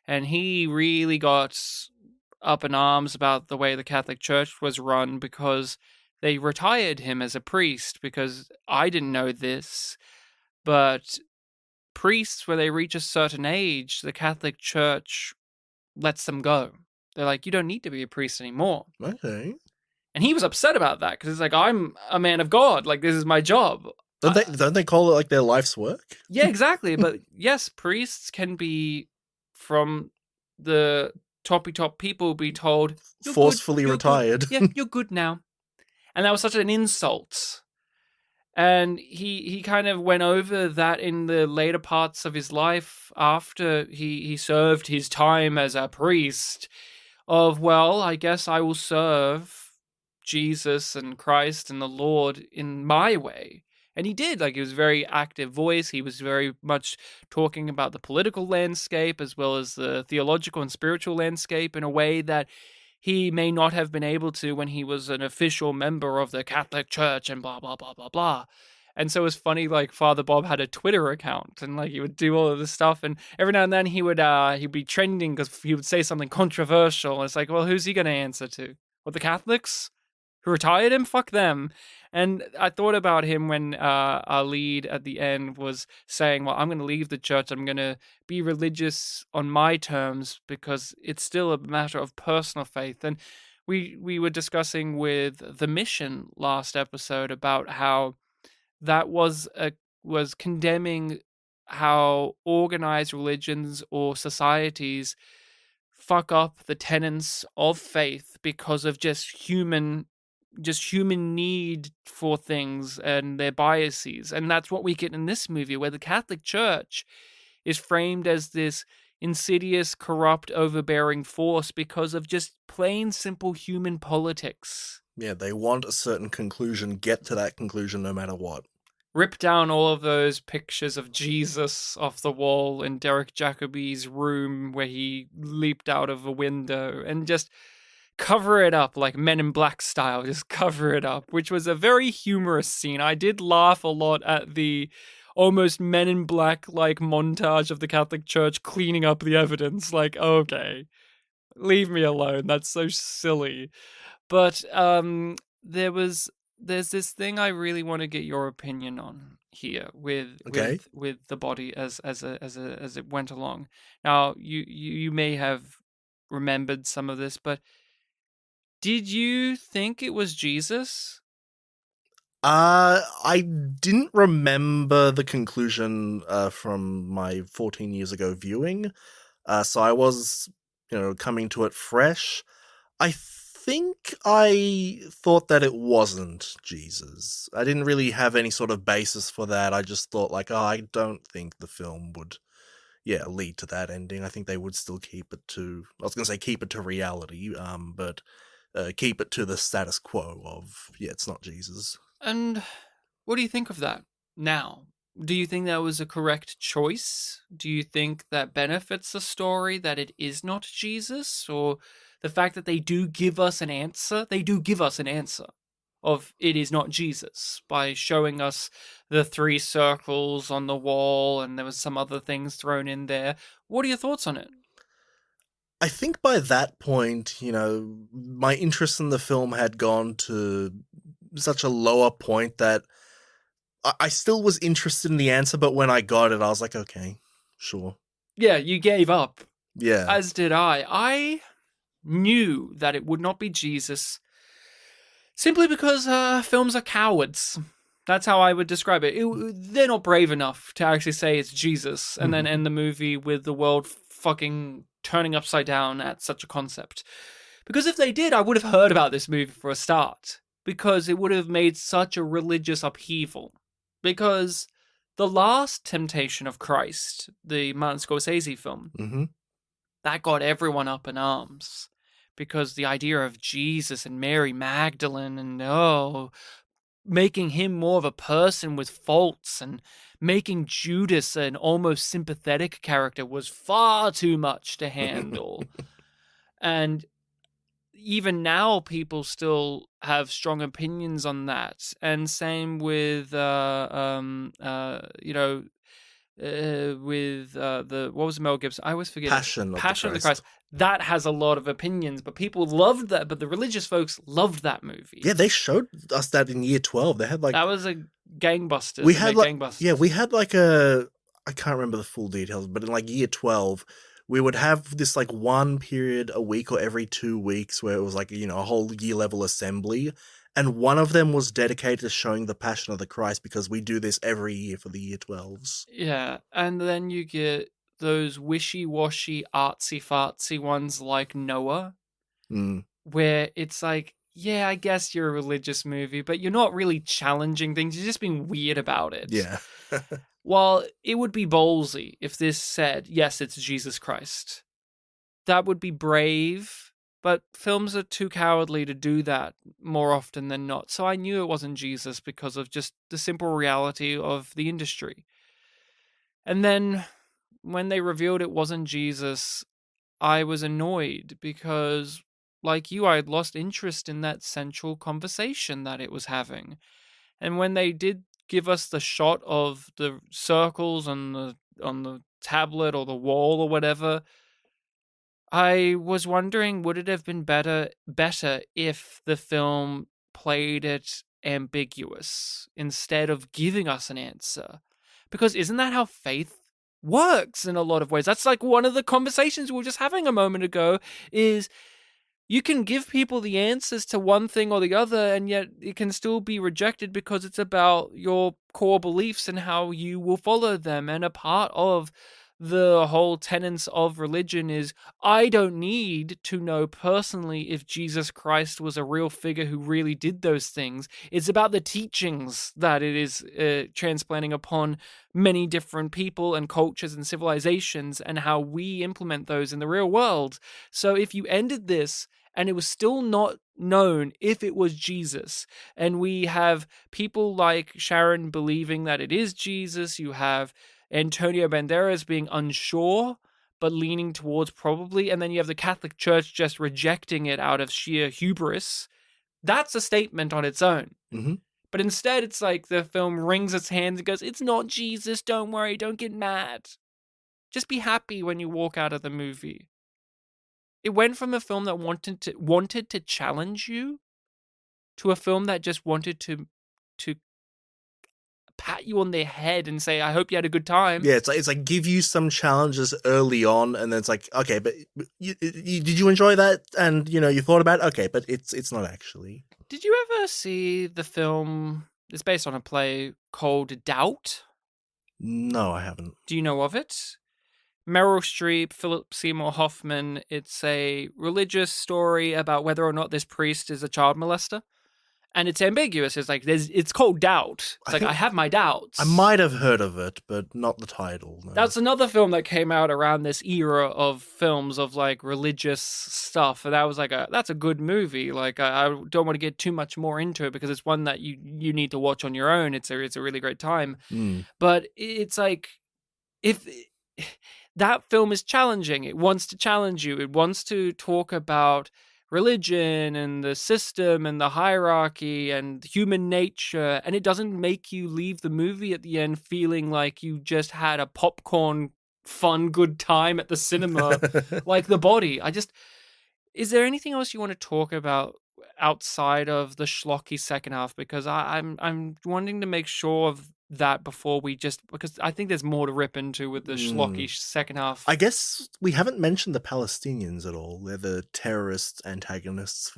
and he really got up in arms about the way the Catholic Church was run because they retired him as a priest, because I didn't know this, but priests, when they reach a certain age, the Catholic Church lets them go. They're like, you don't need to be a priest anymore. Okay. And he was upset about that, because it's like, I'm a man of God. Like, this is my job. Don't they call it like their life's work? Yeah, exactly. But yes, priests can be, from the top people, be told, forcefully retired. Yeah, you're good now. And that was such an insult. And he kind of went over that in the later parts of his life after he served his time as a priest, of, well, I guess I will serve Jesus and Christ and the Lord in my way. And he did. Like, he was a very active voice. He was very much talking about the political landscape as well as the theological and spiritual landscape in a way that he may not have been able to when he was an official member of the Catholic Church and blah, blah, blah, blah, blah. And so it was funny, like, Father Bob had a Twitter account and, like, he would do all of this stuff. And every now and then he'd be trending because he would say something controversial. And it's like, well, who's he going to answer to? What, the Catholics? Who retired him? Fuck them. And I thought about him when our lead at the end was saying, well, I'm going to leave the church. I'm going to be religious on my terms because it's still a matter of personal faith. And we were discussing with The Mission last episode about how that was condemning how organized religions or societies fuck up the tenets of faith because of just human need for things and their biases. And that's what we get in this movie, where the Catholic Church is framed as this insidious, corrupt, overbearing force because of just plain simple human politics. Yeah, they want a certain conclusion, get to that conclusion no matter what. Rip down all of those pictures of Jesus off the wall in Derek Jacobi's room where he leaped out of a window and just cover it up like Men in Black style, just cover it up, which was a very humorous scene. I did laugh a lot at the almost Men in Black like montage of the Catholic Church cleaning up the evidence. Like, okay, leave me alone. That's so silly. But there's this thing I really want to get your opinion on here with the body as it went along. Now, you may have remembered some of this, but did you think it was Jesus? I didn't remember the conclusion from my 14 years ago viewing, so I was, coming to it fresh. I think I thought that it wasn't Jesus. I didn't really have any sort of basis for that. I just thought, like, I don't think the film would, lead to that ending. I think they would still keep it to reality, but keep it to the status quo of, it's not Jesus. And what do you think of that now? Do you think that was a correct choice? Do you think that benefits the story that it is not Jesus? Or the fact that they do give us an answer? They do give us an answer of it is not Jesus by showing us the 3 circles on the wall, and there was some other things thrown in there. What are your thoughts on it? I think by that point, my interest in the film had gone to such a lower point that I still was interested in the answer, but when I got it, I was like, okay, sure. Yeah, you gave up. Yeah. As did I. I knew that it would not be Jesus simply because films are cowards. That's how I would describe it. They're not brave enough to actually say it's Jesus and then end the movie with the world fucking turning upside down at such a concept. Because if they did, I would have heard about this movie for a start. Because it would have made such a religious upheaval. Because The Last Temptation of Christ, the Martin Scorsese film, that got everyone up in arms. Because the idea of Jesus and Mary Magdalene and, making him more of a person with faults and making Judas an almost sympathetic character was far too much to handle. And even now, people still have strong opinions on that. And same with, what was Mel Gibson? I always forget. Passion of the Christ. That has a lot of opinions, but people loved that. But the religious folks loved that movie. Yeah, they showed us that in year 12. They had that was a gangbusters. We had gangbusters. Yeah, we had I can't remember the full details, but in year 12, we would have this one period a week or every 2 weeks where it was a whole year level assembly. And one of them was dedicated to showing the Passion of the Christ because we do this every year for the year 12s. Yeah, and then you get those wishy-washy, artsy-fartsy ones like Noah, where it's like, yeah, I guess you're a religious movie, but you're not really challenging things. You're just being weird about it. Yeah. While it would be ballsy if this said, yes, it's Jesus Christ. That would be brave, but films are too cowardly to do that more often than not. So I knew it wasn't Jesus because of just the simple reality of the industry. And then when they revealed it wasn't Jesus, I was annoyed because, like you, I had lost interest in that central conversation that it was having. And when they did give us the shot of the circles on the tablet or the wall or whatever, I was wondering, would it have been better if the film played it ambiguous instead of giving us an answer? Because isn't that how faith works in a lot of ways? That's like one of the conversations we were just having a moment ago, is you can give people the answers to one thing or the other, and yet it can still be rejected because it's about your core beliefs and how you will follow them. And a part of the whole tenets of religion is, I don't need to know personally if Jesus Christ was a real figure who really did those things. It's about the teachings that it is transplanting upon many different people and cultures and civilizations, and how we implement those in the real world. So if you ended this and it was still not known if it was Jesus, and we have people like Sharon believing that it is Jesus, you have Antonio Banderas being unsure but leaning towards probably, and then you have the Catholic Church just rejecting it out of sheer hubris, that's a statement on its own. Mm-hmm. But instead, it's like the film wrings its hands and goes, it's not Jesus, don't worry, don't get mad. Just be happy when you walk out of the movie. It went from a film that wanted to challenge you to a film that just wanted to pat you on the head and say, I hope you had a good time. Yeah, it's like give you some challenges early on, and then it's like, okay, but did you enjoy that? And you thought about it? Okay, but it's not actually. Did you ever see the film? It's based on a play called Doubt. No, I haven't. Do you know of it? Meryl Streep, Philip Seymour Hoffman. It's a religious story about whether or not this priest is a child molester. And it's ambiguous. It's like it's called Doubt. It's I have my doubts. I might have heard of it, but not the title. No. That's another film that came out around this era of films of like religious stuff, and that was like that's a good movie. Like I don't want to get too much more into it because it's one that you need to watch on your own. It's a really great time, but it's like if that film is challenging. It wants to challenge you. It wants to talk about religion and the system and the hierarchy and human nature, and it doesn't make you leave the movie at the end feeling like you just had a popcorn fun good time at the cinema like The Body. Is there anything else you want to talk about outside of the schlocky second half? Because I'm wanting to make sure of that before because I think there's more to rip into with the schlocky second half. I guess we haven't mentioned the Palestinians at all. They're the terrorist antagonists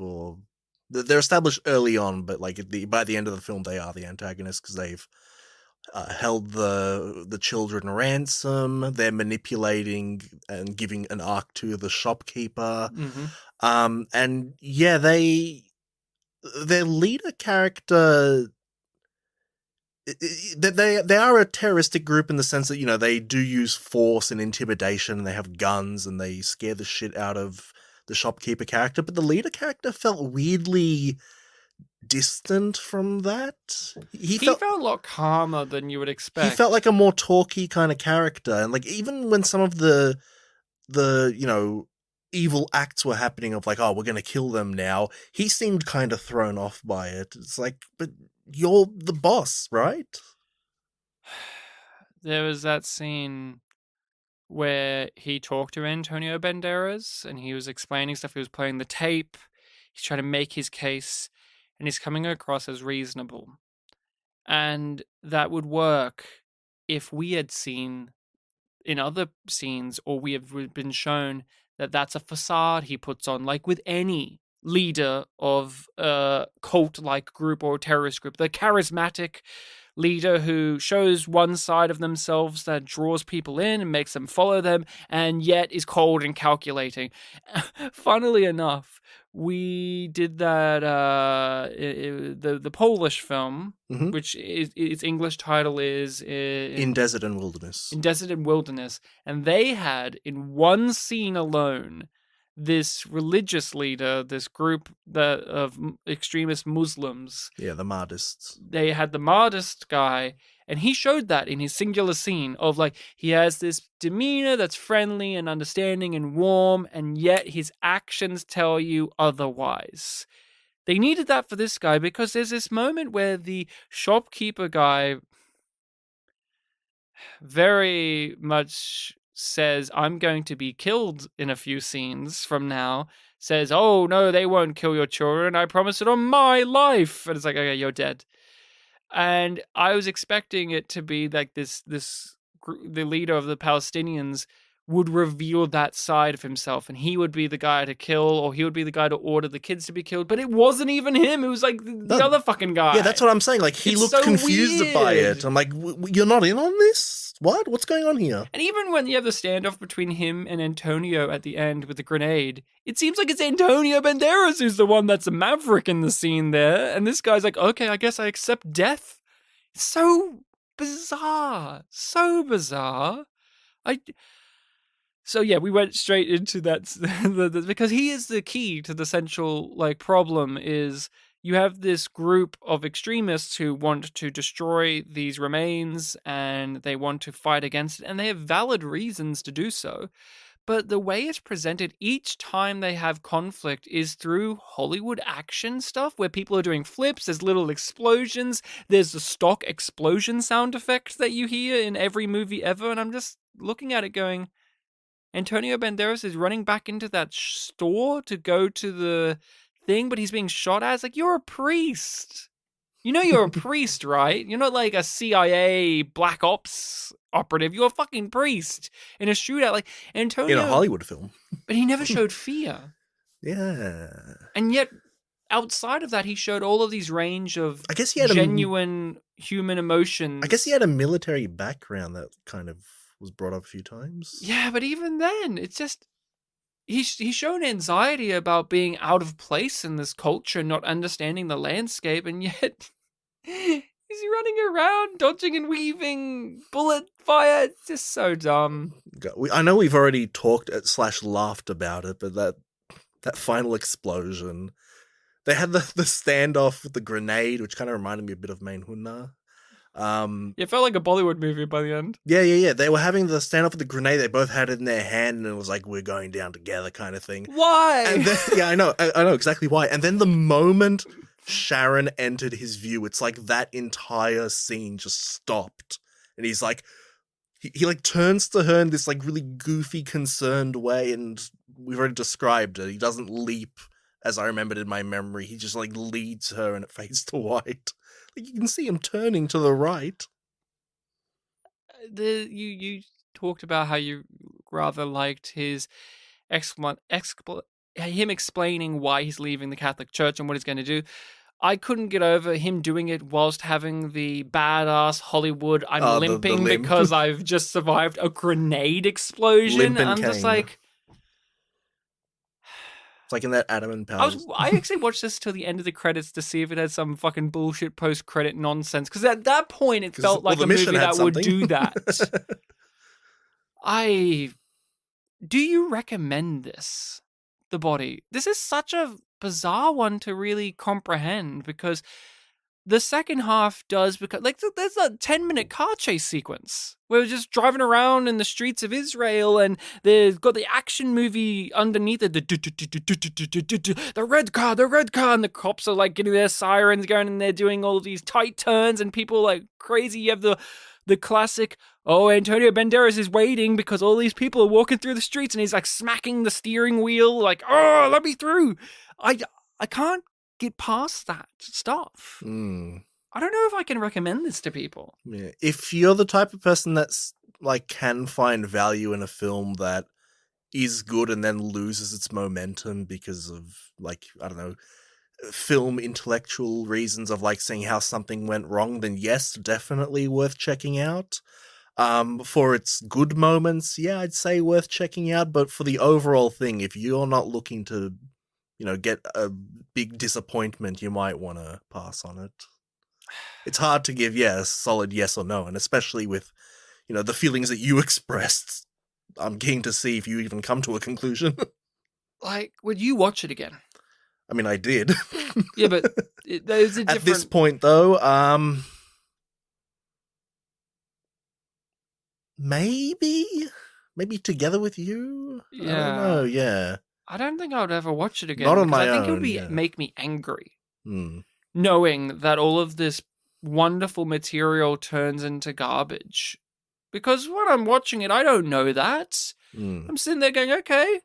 they're established early on, but like by the end of the film, they are the antagonists because they've held the children ransom. They're manipulating and giving an ark to the shopkeeper. Mm-hmm. And yeah, their leader character, they are a terroristic group in the sense that they do use force and intimidation, and they have guns and they scare the shit out of the shopkeeper character, but the leader character felt weirdly distant from that. He felt a lot calmer than you would expect. He felt like a more talky kind of character, and like even when some of the evil acts were happening of like, oh, we're gonna kill them now, he seemed kind of thrown off by it. It's like, but you're the boss, right? There was that scene where he talked to Antonio Banderas and he was explaining stuff. He was playing the tape. He's trying to make his case, and he's coming across as reasonable. And that would work if we had seen in other scenes, or we have been shown that that's a facade he puts on, like with any leader of a cult-like group or terrorist group. The charismatic leader who shows one side of themselves that draws people in and makes them follow them, and yet is cold and calculating. Funnily enough, we did that the Polish film, which its English title is In Desert and Wilderness. In Desert and Wilderness, and they had in one scene alone this religious leader, this group of extremist Muslims. Yeah, the Mahdists. They had the Mahdist guy, and he showed that in his singular scene of like, he has this demeanor that's friendly and understanding and warm, and yet his actions tell you otherwise. They needed that for this guy because there's this moment where the shopkeeper guy very much says, I'm going to be killed in a few scenes from now, says, oh no, they won't kill your children, I promise it on my life. And it's like, okay, you're dead. And I was expecting it to be like the leader of the Palestinians would reveal that side of himself, and he would be the guy to kill, or he would be the guy to order the kids to be killed. But it wasn't even him. It was like the other fucking guy. Yeah, that's what I'm saying. Like, he It's looked so confused by weird. it. I'm like, you're not in on this? What? What's going on here? And even when you have the standoff between him and Antonio at the end with the grenade, it seems like it's Antonio Banderas who's the one that's a maverick in the scene there. And this guy's like, okay, I guess I accept death. It's so bizarre. So bizarre. So yeah, we went straight into that because he is the key to the central like problem. Is you have this group of extremists who want to destroy these remains and they want to fight against it, and they have valid reasons to do so. But the way it's presented each time they have conflict is through Hollywood action stuff where people are doing flips, there's little explosions, there's the stock explosion sound effect that you hear in every movie ever, and I'm just looking at it going, Antonio Banderas is running back into that store to go to the thing, but he's being shot at. It's like, you're a priest. You know you're a priest, right? You're not like a CIA black ops operative. You're a fucking priest in a shootout. Like Antonio, In a Hollywood film. but he never showed fear. Yeah. And yet, outside of that, he showed all of these range of I guess he had genuine human emotions. I guess he had a military background that kind of was brought up a few times. Yeah, but even then, it's just he's shown anxiety about being out of place in this culture, not understanding the landscape, and yet he's running around, dodging and weaving, bullet fire. It's just so dumb. I know we've already talked / laughed about it, but that final explosion, they had the standoff with the grenade, which kind of reminded me a bit of Main Hunna. It felt like a Bollywood movie by the end. Yeah. They were having the standoff with the grenade. They both had it in their hand, and it was like, we're going down together kind of thing. Why? And then, yeah, I know exactly why. And then the moment Sharon entered his view, it's like that entire scene just stopped. And he's like, he like turns to her in this like really goofy, concerned way, and we've already described it. He doesn't leap, as I remembered in my memory. He just like leads her, and it fades to white. Like, you can see him turning to the right. You talked about how you rather liked his him explaining why he's leaving the Catholic Church and what he's going to do. I couldn't get over him doing it whilst having the badass Hollywood, I'm limping the limp. because I've just survived a grenade explosion. Limp and I'm just cane. like... It's like in that Adam and Powers. I actually watched this till the end of the credits to see if it had some fucking bullshit post-credit nonsense. Because at that point, it felt like the a movie mission had that would something. do that. Do you recommend this? The Body. This is such a bizarre one to really comprehend because the second half does become like there's a 10-minute car chase sequence where we're just driving around in the streets of Israel, and they've got the action movie underneath it, the red car, and the cops are like getting their sirens going, and they're doing all these tight turns, and people are like crazy. You have the classic, oh, Antonio Banderas is waiting because all these people are walking through the streets, and he's like smacking the steering wheel, like, oh, let me through. I can't get past that stuff. I don't know if I can recommend this to people. Yeah. If you're the type of person that's like can find value in a film that is good and then loses its momentum because of like, I don't know, film intellectual reasons of like seeing how something went wrong, then yes, definitely worth checking out. For its good moments, yeah, I'd say worth checking out. But for the overall thing, if you're not looking to, get a big disappointment, you might want to pass on it. It's hard to give, a solid yes or no, and especially with, the feelings that you expressed, I'm keen to see if you even come to a conclusion. like, would you watch it again? I mean, I did. Yeah, but there's a different... At this point, though, maybe together with you. I don't know. Yeah, I don't think I would ever watch it again. Not on because my I think it own, would make me angry, Hmm. knowing that all of this wonderful material turns into garbage. Because when I'm watching it, I don't know that. I'm sitting there going, okay,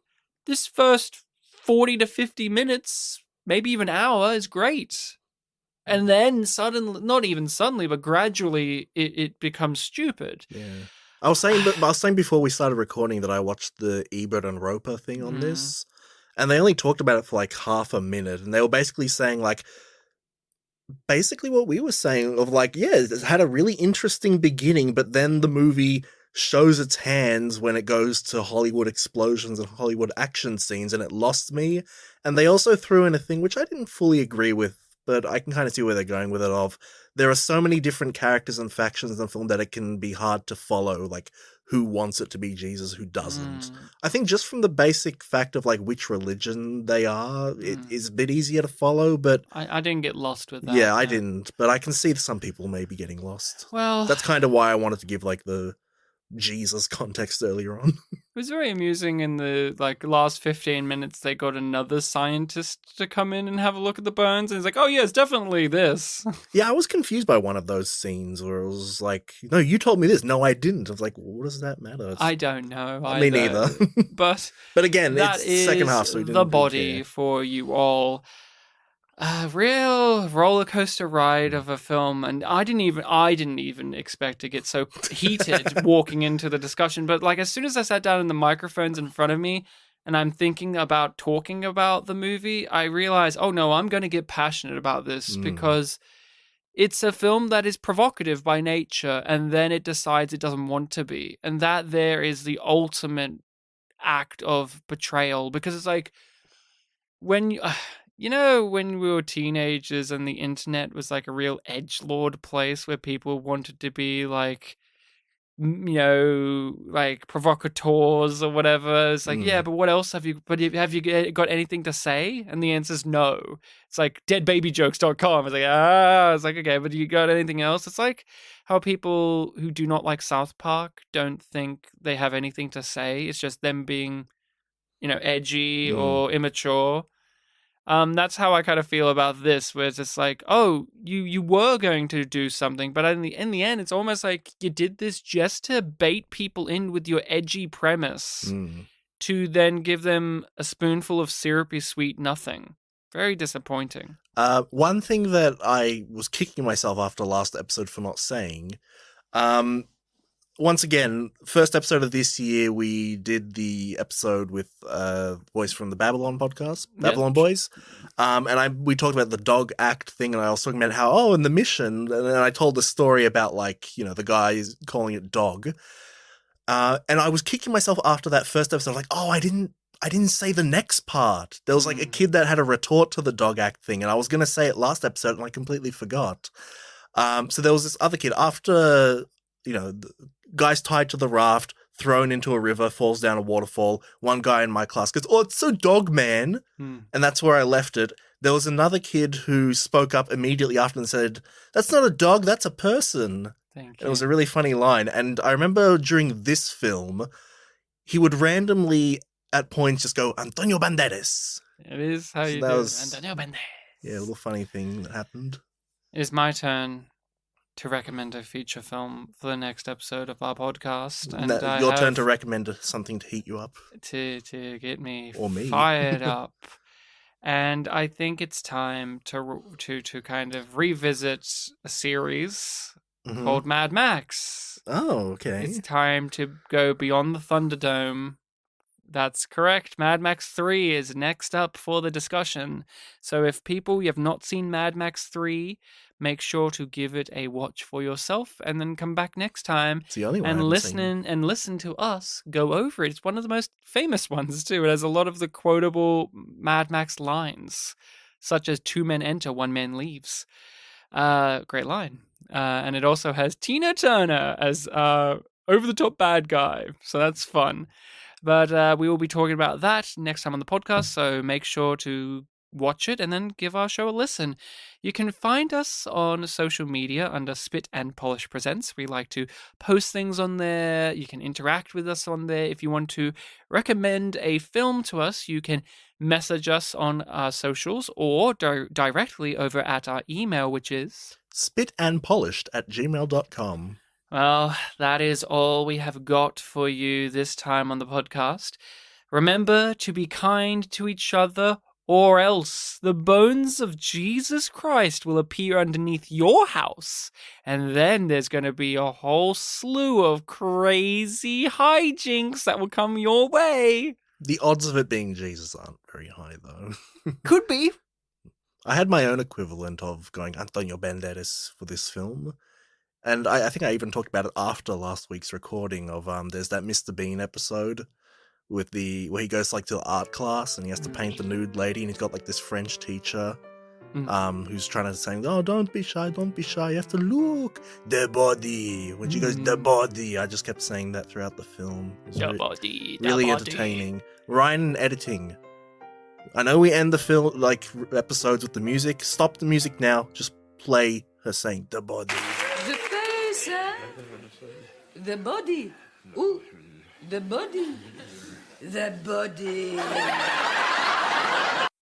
this first 40 to 50 minutes, maybe even hour, is great. And then suddenly, not even suddenly, but gradually, it becomes stupid. Yeah. I was saying before we started recording that I watched the Ebert and Roper thing on this, and they only talked about it for like half a minute, and they were basically saying like, basically what we were saying of like, yeah, it had a really interesting beginning, but then the movie shows its hands when it goes to Hollywood explosions and Hollywood action scenes, and it lost me. And they also threw in a thing which I didn't fully agree with, but I can kind of see where they're going with it of, there are so many different characters and factions in the film that it can be hard to follow, like, who wants it to be Jesus, who doesn't. I think just from the basic fact of, like, which religion they are, it is a bit easier to follow, but... I didn't get lost with that. Yeah, I didn't, but I can see some people maybe getting lost. Well... That's kind of why I wanted to give, like, the Jesus context earlier on. It was very amusing in the last 15 minutes they got another scientist to come in and have a look at the bones, and he's like, oh yeah, it's definitely this. Yeah, I was confused by one of those scenes where it was like, no, you told me this. No, I didn't. I was like, what does that matter? I don't know either. Me neither. But again, that it's is second half, so we didn't the really body care. for you all. A real roller coaster ride of a film, and I didn't even expect to get so heated walking into the discussion. But like, as soon as I sat down and the microphone's in front of me, and I'm thinking about talking about the movie, I realized, oh no, I'm going to get passionate about this because it's a film that is provocative by nature, and then it decides it doesn't want to be, and that there is the ultimate act of betrayal. Because it's like when you. You know, when we were teenagers and the internet was like a real edgelord place where people wanted to be like, you know, like provocateurs or whatever. It's like, yeah, but what else have you got anything to say? And the answer is no. It's like deadbabyjokes.com. It's like, okay, but you got anything else? It's like how people who do not like South Park don't think they have anything to say. It's just them being, you know, edgy or immature. That's how I kind of feel about this, where it's just like, oh, you were going to do something, but in the end, it's almost like you did this just to bait people in with your edgy premise to then give them a spoonful of syrupy sweet nothing. Very disappointing. One thing that I was kicking myself after last episode for not saying, once again, first episode of this year, we did the episode with boys from the Babylon podcast, Babylon Boys. And we talked about the dog act thing, and I was talking about how, in the mission, and then I told the story about, like, you know, the guy calling it dog. And I was kicking myself after that first episode, like, I didn't say the next part. There was, like, a kid that had a retort to the dog act thing, and I was going to say it last episode, and I completely forgot. So there was this other kid, after, you know, the guy's tied to the raft, thrown into a river, falls down a waterfall. One guy in my class goes, oh, it's so dog, man. And that's where I left it. There was another kid who spoke up immediately after and said, that's not a dog, that's a person. Thank you. It was a really funny line. And I remember during this film, he would randomly, at points, just go, Antonio Banderas. It is how you do Antonio Banderas. Yeah, a little funny thing that happened. It is my turn to recommend a feature film for the next episode of our podcast. And your turn to recommend something to heat you up. To get me, or me fired up. And I think it's time to kind of revisit a series called Mad Max. Oh, okay. It's time to go beyond the Thunderdome. That's correct. Mad Max 3 is next up for the discussion. So if you have not seen Mad Max 3, make sure to give it a watch for yourself and then come back next time it's the only one and listen to us go over it. It's one of the most famous ones too. It has a lot of the quotable Mad Max lines, such as 2 men enter, 1 man leaves. Great line. And it also has Tina Turner as over-the-top bad guy. So that's fun. But we will be talking about that next time on the podcast, so make sure to watch it and then give our show a listen. You can find us on social media under Spit and Polish Presents. We like to post things on there. You can interact with us on there. If you want to recommend a film to us, you can message us on our socials or directly over at our email, which is spitandpolished@gmail.com. Well, that is all we have got for you this time on the podcast. Remember to be kind to each other, or else the bones of Jesus Christ will appear underneath your house, and then there's going to be a whole slew of crazy hijinks that will come your way. The odds of it being Jesus aren't very high, though. Could be. I had my own equivalent of going Antonio Banderas for this film. And I think I even talked about it after last week's recording of there's that Mr. Bean episode with where he goes like to art class and he has to paint the nude lady, and he's got like this French teacher who's trying to say, oh, don't be shy, you have to look the body. When she goes the body, I just kept saying that throughout the film. It was really entertaining. Ryan editing. I know we end the film like episodes with the music. Stop the music now. Just play her saying the body. The face, hein? The body. Ooh, the body. The body.